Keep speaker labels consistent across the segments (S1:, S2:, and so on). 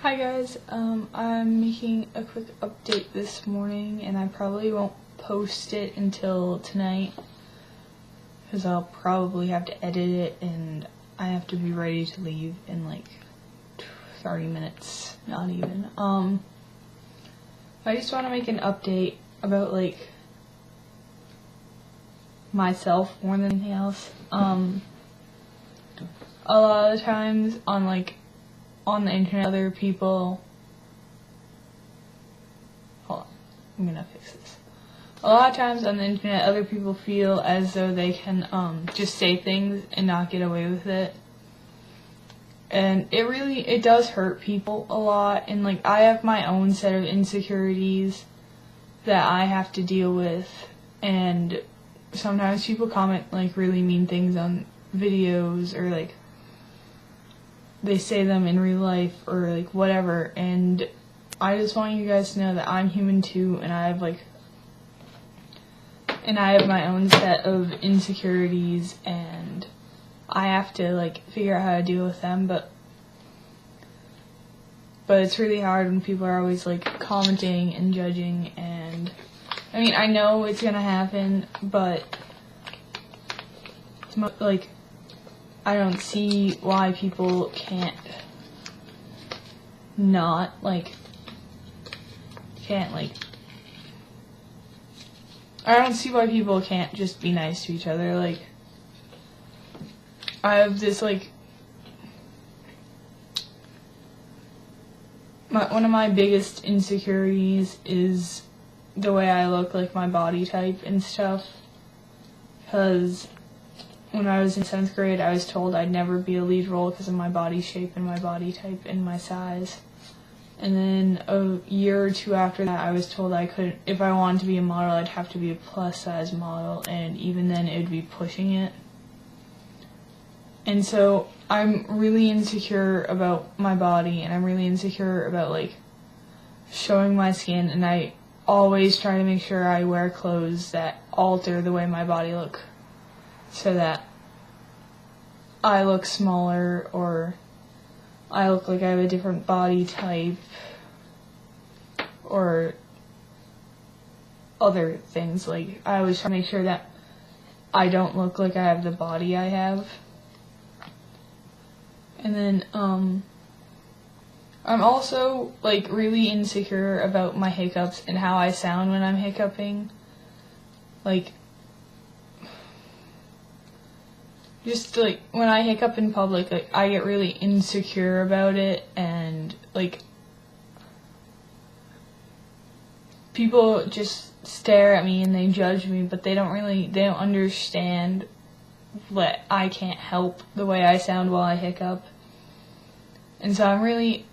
S1: Hi guys, I'm making a quick update this morning and I probably won't post it until tonight because I'll probably have to edit it and I have to be ready to leave in like 30 minutes, not even. I just want to make an update about like myself more than anything else. A lot of times on the internet, other people, hold on, I'm gonna fix this. A lot of times on the internet, other people feel as though they can just say things and not get away with it. And it does hurt people a lot, and like I have my own set of insecurities that I have to deal with, and sometimes people comment like really mean things on videos or like they say them in real life or like whatever, and I just want you guys to know that I'm human too, and I have my own set of insecurities and I have to like figure out how to deal with them, but it's really hard when people are always like commenting and judging, and I mean I know it's gonna happen, but it's like I don't see why people can't I don't see why people can't just be nice to each other. Like, I have this like, one of my biggest insecurities is the way I look, like my body type and stuff, because when I was in 7th grade, I was told I'd never be a lead role because of my body shape and my body type and my size. And then a year or two after that, I was told if I wanted to be a model, I'd have to be a plus size model, and even then it would be pushing it. And so I'm really insecure about my body, and I'm really insecure about like showing my skin, and I always try to make sure I wear clothes that alter the way my body looks, so that I look smaller or I look like I have a different body type or other things. Like, I always try to make sure that I don't look like I have the body I have. And then I'm also like really insecure about my hiccups and how I sound when I'm hiccuping. Like, just like when I hiccup in public, like I get really insecure about it, and like people just stare at me and they judge me, but they don't understand that I can't help the way I sound while I hiccup. And so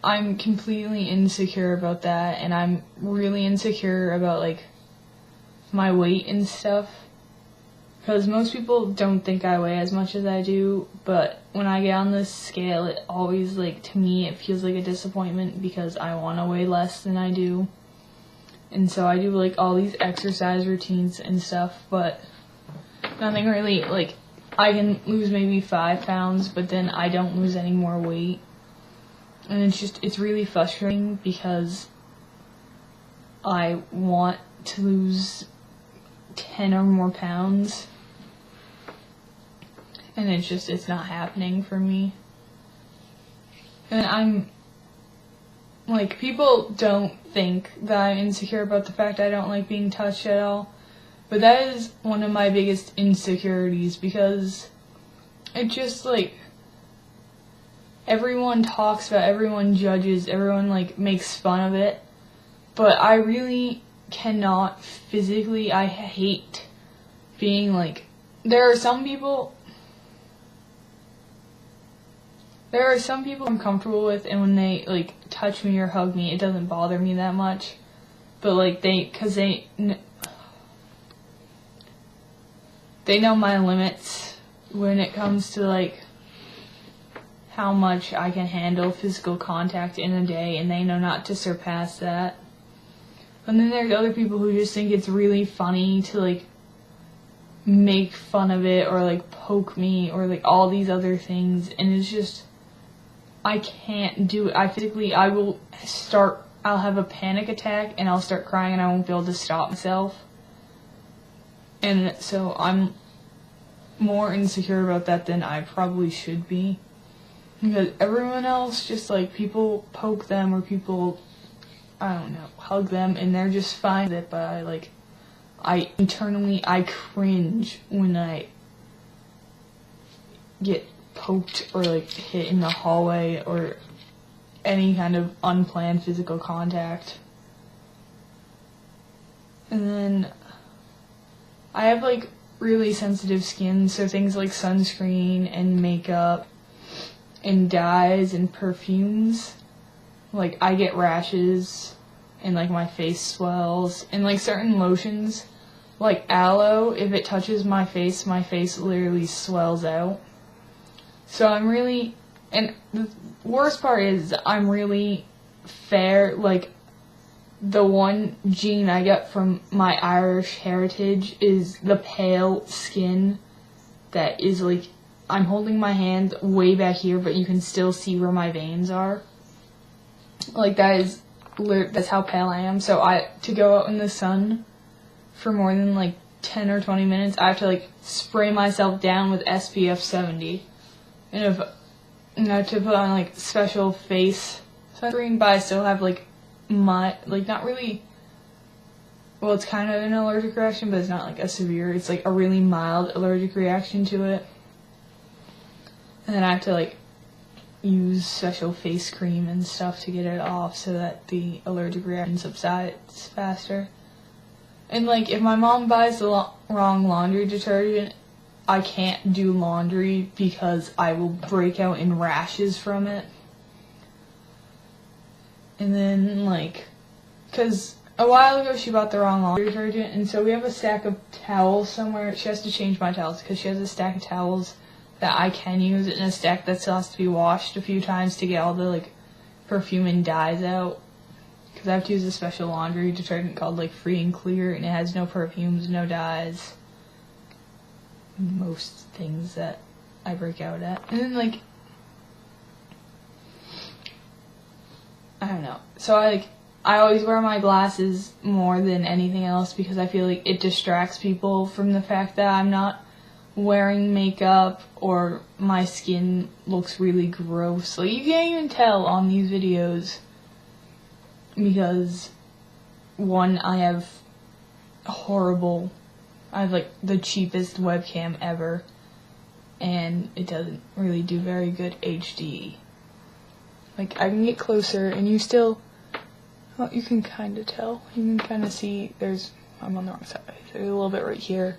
S1: I'm completely insecure about that, and I'm really insecure about like my weight and stuff. Because most people don't think I weigh as much as I do, but when I get on this scale, it always, like, to me, it feels like a disappointment because I want to weigh less than I do. And so I do, like, all these exercise routines and stuff, but nothing really, like, I can lose maybe 5 pounds, but then I don't lose any more weight. And it's really frustrating because I want to lose 10 or more pounds. And it's not happening for me. And I'm, like, people don't think that I'm insecure about the fact I don't like being touched at all. But that is one of my biggest insecurities, because it just, like, everyone talks about, everyone judges, everyone, like, makes fun of it. But I really cannot physically, I hate being, like, there are some people I'm comfortable with, and when they, like, touch me or hug me, it doesn't bother me that much. But, like, because they know my limits when it comes to, like, how much I can handle physical contact in a day, and they know not to surpass that. And then there's other people who just think it's really funny to, like, make fun of it or, like, poke me or, like, all these other things, and I can't do it. I'll have a panic attack and I'll start crying and I won't be able to stop myself. And so I'm more insecure about that than I probably should be. Because everyone else, just like, people poke them or people, I don't know, hug them and they're just fine with it, but I internally cringe when I get poked or like hit in the hallway or any kind of unplanned physical contact. And then I have like really sensitive skin, so things like sunscreen and makeup and dyes and perfumes, like I get rashes and like my face swells, and like certain lotions like aloe, if it touches my face literally swells out. So I'm really, and the worst part is I'm really fair. Like, the one gene I get from my Irish heritage is the pale skin that is like, I'm holding my hand way back here, but you can still see where my veins are. Like, that's how pale I am. So to go out in the sun for more than like 10 or 20 minutes, I have to like spray myself down with SPF 70. And I have to put on like special face sunscreen, but I still have like not really, well, it's kind of an allergic reaction, but it's not like a severe, it's like a really mild allergic reaction to it. And then I have to like use special face cream and stuff to get it off so that the allergic reaction subsides faster. And like, if my mom buys the wrong laundry detergent, I can't do laundry because I will break out in rashes from it. And then, like, because a while ago she bought the wrong laundry detergent, and so we have a stack of towels somewhere. She has to change my towels because she has a stack of towels that I can use and a stack that still has to be washed a few times to get all the, like, perfume and dyes out. Because I have to use a special laundry detergent called, like, Free and Clear, and it has no perfumes, no dyes. Most things that I break out at. And then, like, I don't know. So I always wear my glasses more than anything else because I feel like it distracts people from the fact that I'm not wearing makeup or my skin looks really gross. Like, you can't even tell on these videos because, one, I have like the cheapest webcam ever, and it doesn't really do very good HD. Like, I can get closer and you still, well, you can kind of tell. You can kind of see I'm on the wrong side. There's a little bit right here.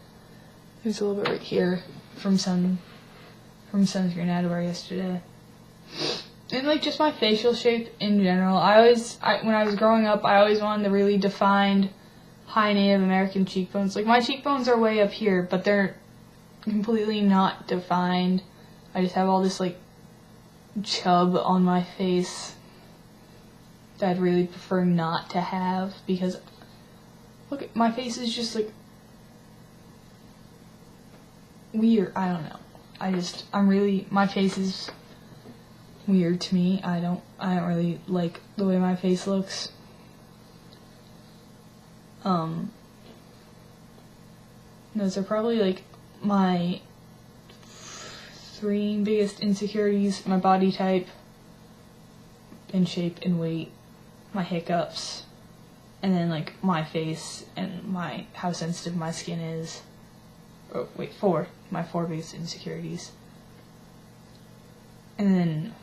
S1: There's a little bit right here from sunscreen I had to wear yesterday. And like, just my facial shape in general. When I was growing up, I always wanted the really defined high Native American cheekbones. Like, my cheekbones are way up here, but they're completely not defined. I just have all this like chub on my face that I'd really prefer not to have, because look, my face is just like weird. I don't know. My face is weird to me. I don't really like the way my face looks. Those are probably like my 3 biggest insecurities: my body type, and shape and weight, my hiccups, and then like my face and how sensitive my skin is. Oh wait, my 4 biggest insecurities. And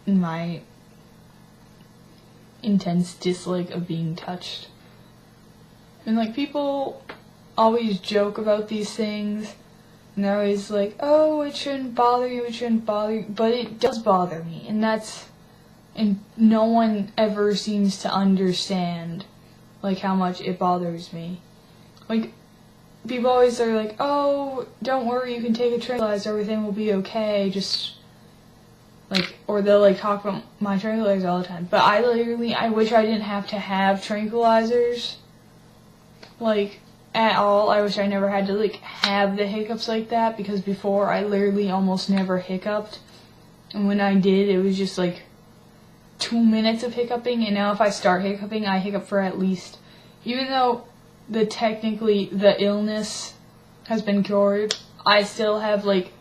S1: then my intense dislike of being touched. And like, people always joke about these things, and they're always like, oh, it shouldn't bother you, but it does bother me, and no one ever seems to understand like how much it bothers me. Like, people always are like, oh, don't worry, you can take a tranquilizer, everything will be okay, just like, or they'll like talk about my tranquilizers all the time, but I wish I didn't have to have tranquilizers. Like, at all. I wish I never had to like have the hiccups like that, because before I literally almost never hiccuped, and when I did, it was just like 2 minutes of hiccuping. And now if I start hiccuping, I hiccup for at least, even though technically the illness has been cured, I still have like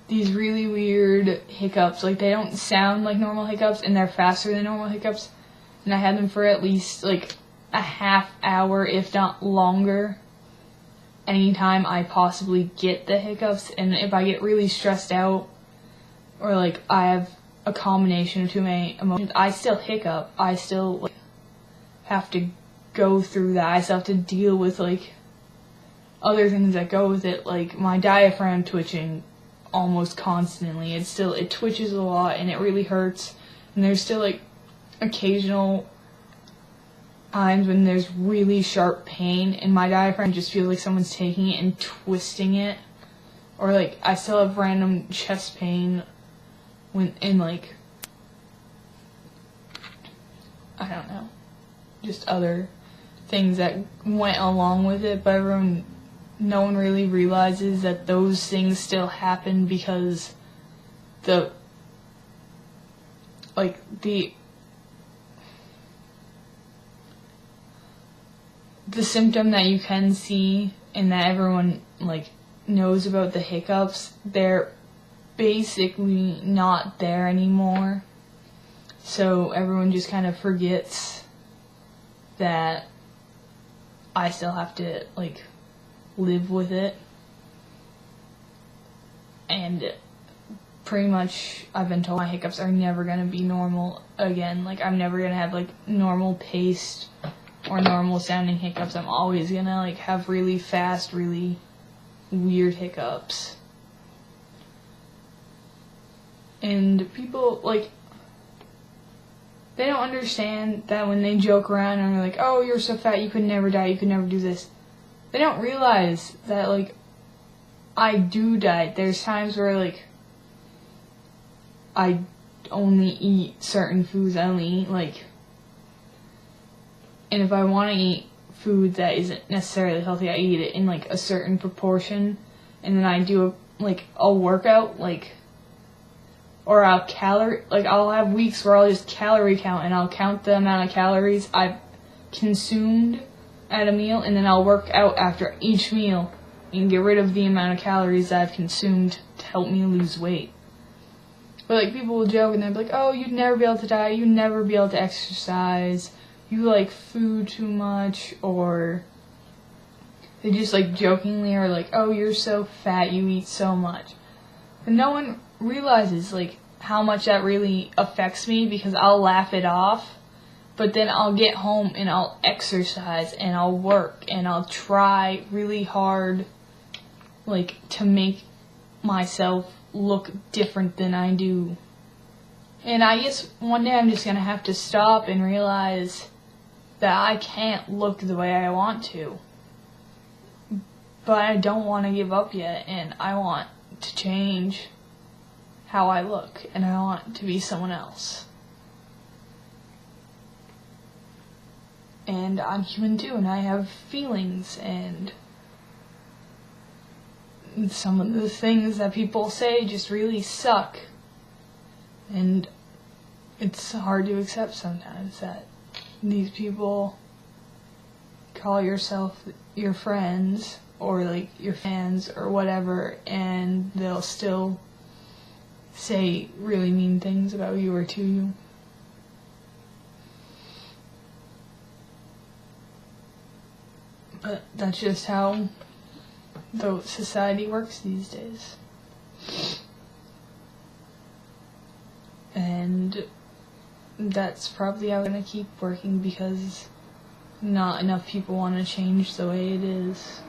S1: these really weird hiccups. Like, they don't sound like normal hiccups, and they're faster than normal hiccups, and I had them for at least like a half hour, if not longer, anytime I possibly get the hiccups. And if I get really stressed out, or like I have a combination of too many emotions, I still hiccup. I still like have to go through that. I still have to deal with like other things that go with it, like my diaphragm twitching almost constantly. It twitches a lot, and it really hurts. And there's still like occasional times when there's really sharp pain, and my diaphragm just feels like someone's taking it and twisting it. Or like I still have random chest pain when in like, I don't know, just other things that went along with it. But no one really realizes that those things still happen, because the symptom that you can see and that everyone like knows about, the hiccups, they're basically not there anymore. So everyone just kind of forgets that I still have to like live with it. And pretty much I've been told my hiccups are never gonna be normal again. Like, I'm never gonna have like normal paced or normal sounding hiccups. I'm always gonna like have really fast, really weird hiccups. And people like, they don't understand that when they joke around and are like, oh, you're so fat, you could never die, you could never do this. They don't realize that like I do diet. There's times where like I only eat certain foods. I only eat like, and if I want to eat food that isn't necessarily healthy, I eat it in like a certain proportion, and then I do a workout, like, or I'll have weeks where I'll just calorie count, and I'll count the amount of calories I've consumed at a meal, and then I'll work out after each meal and get rid of the amount of calories that I've consumed to help me lose weight. But like, people will joke and they'll be like, oh, you'd never be able to diet, you'd never be able to exercise, you like food too much, or they just like jokingly are like, oh, you're so fat, you eat so much. And no one realizes like how much that really affects me, because I'll laugh it off, but then I'll get home and I'll exercise and I'll work and I'll try really hard like to make myself look different than I do. And I guess one day I'm just gonna have to stop and realize that I can't look the way I want to. But I don't want to give up yet, and I want to change how I look, and I want to be someone else. And I'm human too, and I have feelings, and some of the things that people say just really suck. And it's hard to accept sometimes that these people call yourself your friends or like your fans or whatever, and they'll still say really mean things about you or to you. But that's just how the society works these days. And that's probably how I'm gonna keep working, because not enough people want to change the way it is.